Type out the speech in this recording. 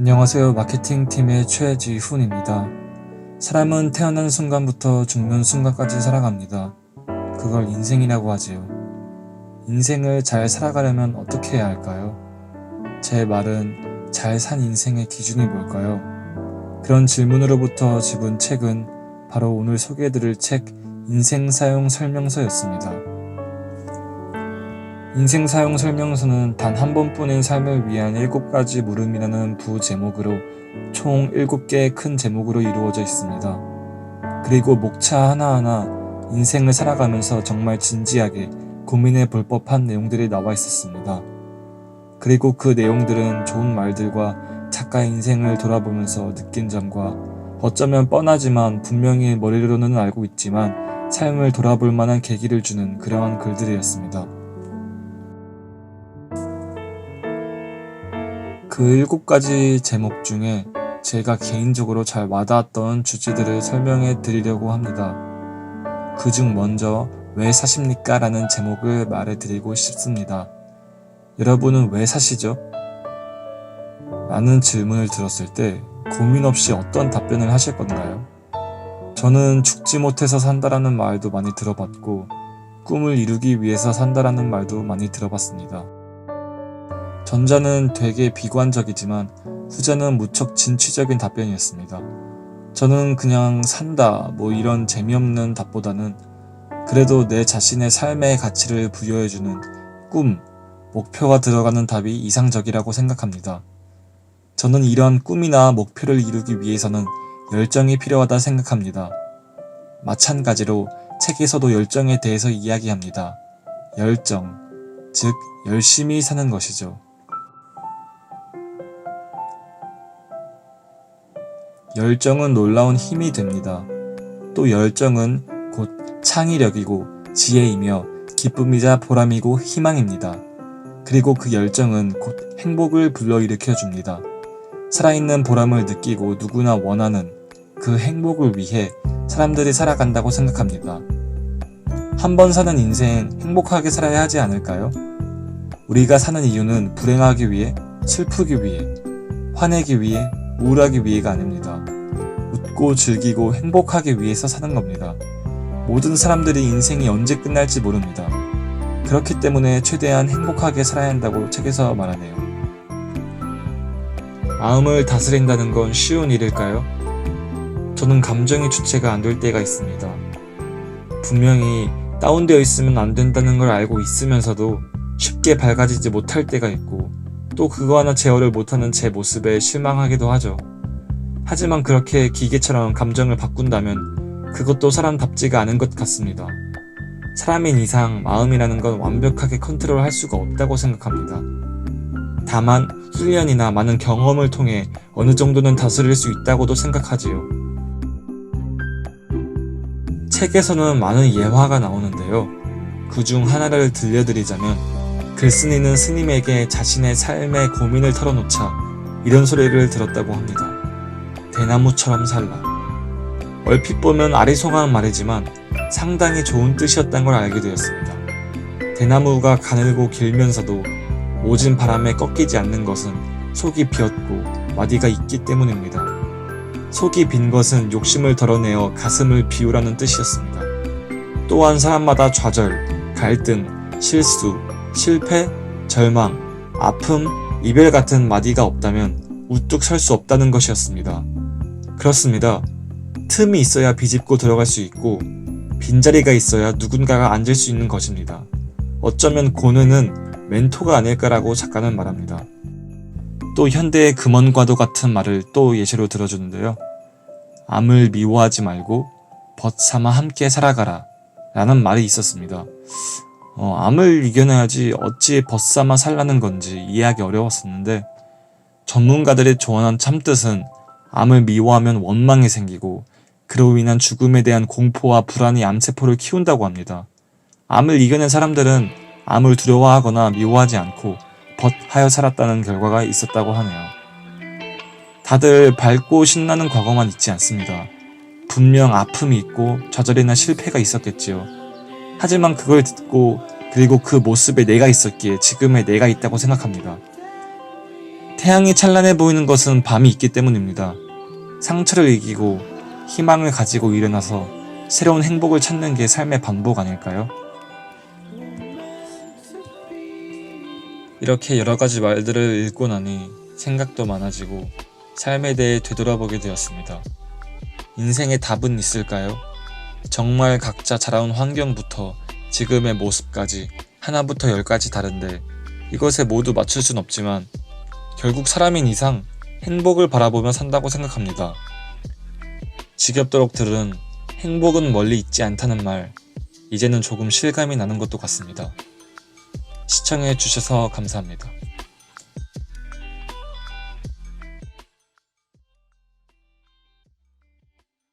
안녕하세요. 마케팅팀의 최지훈입니다. 사람은 태어난 순간부터 죽는 순간까지 살아갑니다. 그걸 인생이라고 하지요. 인생을 잘 살아가려면 어떻게 해야 할까요? 제 말은 잘 산 인생의 기준이 뭘까요? 그런 질문으로부터 집은 책은 바로 오늘 소개해드릴 책 인생 사용 설명서였습니다. 인생 사용 설명서는 단 한 번뿐인 삶을 위한 7가지 물음이라는 부제목으로 총 7개의 큰 제목으로 이루어져 있습니다. 그리고 목차 하나하나 인생을 살아가면서 정말 진지하게 고민해 볼 법한 내용들이 나와 있었습니다. 그리고 그 내용들은 좋은 말들과 작가의 인생을 돌아보면서 느낀 점과 어쩌면 뻔하지만 분명히 머리로는 알고 있지만 삶을 돌아볼 만한 계기를 주는 그러한 글들이었습니다. 그 7가지 제목 중에 제가 개인적으로 잘 와닿았던 주제들을 설명해 드리려고 합니다. 그중 먼저 왜 사십니까? 라는 제목을 말해 드리고 싶습니다. 여러분은 왜 사시죠? 라는 질문을 들었을 때 고민 없이 어떤 답변을 하실 건가요? 저는 죽지 못해서 산다라는 말도 많이 들어봤고 꿈을 이루기 위해서 산다라는 말도 많이 들어봤습니다. 전자는 되게 비관적이지만 후자는 무척 진취적인 답변이었습니다. 저는 그냥 산다 이런 재미없는 답보다는 그래도 내 자신의 삶의 가치를 부여해주는 꿈, 목표가 들어가는 답이 이상적이라고 생각합니다. 저는 이런 꿈이나 목표를 이루기 위해서는 열정이 필요하다 생각합니다. 마찬가지로 책에서도 열정에 대해서 이야기합니다. 열정, 즉 열심히 사는 것이죠. 열정은 놀라운 힘이 됩니다. 또 열정은 곧 창의력이고 지혜이며 기쁨이자 보람이고 희망입니다. 그리고 그 열정은 곧 행복을 불러일으켜 줍니다. 살아있는 보람을 느끼고 누구나 원하는 그 행복을 위해 사람들이 살아간다고 생각합니다. 한 번 사는 인생 행복하게 살아야 하지 않을까요? 우리가 사는 이유는 불행하기 위해, 슬프기 위해, 화내기 위해, 우울하기 위해가 아닙니다. 웃고 즐기고 행복하기 위해서 사는 겁니다. 모든 사람들이 인생이 언제 끝날지 모릅니다. 그렇기 때문에 최대한 행복하게 살아야 한다고 책에서 말하네요. 마음을 다스린다는 건 쉬운 일일까요? 저는 감정의 주체가 안 될 때가 있습니다. 분명히 다운되어 있으면 안 된다는 걸 알고 있으면서도 쉽게 밝아지지 못할 때가 있고 또 그거 하나 제어를 못하는 제 모습에 실망하기도 하죠. 하지만 그렇게 기계처럼 감정을 바꾼다면 그것도 사람답지가 않은 것 같습니다. 사람인 이상 마음이라는 건 완벽하게 컨트롤할 수가 없다고 생각합니다. 다만 훈련이나 많은 경험을 통해 어느 정도는 다스릴 수 있다고도 생각하지요. 책에서는 많은 예화가 나오는데요. 그중 하나를 들려드리자면 글쓴이는 스님에게 자신의 삶의 고민을 털어놓자 이런 소리를 들었다고 합니다. 대나무처럼 살라. 얼핏 보면 아리송한 말이지만 상당히 좋은 뜻이었다는 걸 알게 되었습니다. 대나무가 가늘고 길면서도 모진 바람에 꺾이지 않는 것은 속이 비었고 마디가 있기 때문입니다. 속이 빈 것은 욕심을 덜어내어 가슴을 비우라는 뜻이었습니다. 또한 사람마다 좌절, 갈등, 실수, 실패, 절망, 아픔, 이별 같은 마디가 없다면 우뚝 설 수 없다는 것이었습니다. 그렇습니다. 틈이 있어야 비집고 들어갈 수 있고 빈자리가 있어야 누군가가 앉을 수 있는 것입니다. 어쩌면 고뇌는 멘토가 아닐까라고 작가는 말합니다. 또 현대의 금원과도 같은 말을 또 예시로 들어주는데요. 암을 미워하지 말고 벗삼아 함께 살아가라 라는 말이 있었습니다. 암을 이겨내야지 어찌 벗삼아 살라는 건지 이해하기 어려웠었는데 전문가들이 조언한 참뜻은 암을 미워하면 원망이 생기고 그로 인한 죽음에 대한 공포와 불안이 암세포를 키운다고 합니다. 암을 이겨낸 사람들은 암을 두려워하거나 미워하지 않고 벗하여 살았다는 결과가 있었다고 하네요. 다들 밝고 신나는 과거만 있지 않습니다. 분명 아픔이 있고 좌절이나 실패가 있었겠지요. 하지만 그걸 듣고 그리고 그 모습에 내가 있었기에 지금의 내가 있다고 생각합니다. 태양이 찬란해 보이는 것은 밤이 있기 때문입니다. 상처를 이기고 희망을 가지고 일어나서 새로운 행복을 찾는 게 삶의 반복 아닐까요? 이렇게 여러 가지 말들을 읽고 나니 생각도 많아지고 삶에 대해 되돌아보게 되었습니다. 인생의 답은 있을까요? 정말 각자 자라온 환경부터 지금의 모습까지 하나부터 열까지 다른데 이것에 모두 맞출 순 없지만 결국 사람인 이상 행복을 바라보며 산다고 생각합니다. 지겹도록 들은 행복은 멀리 있지 않다는 말, 이제는 조금 실감이 나는 것도 같습니다. 시청해 주셔서 감사합니다.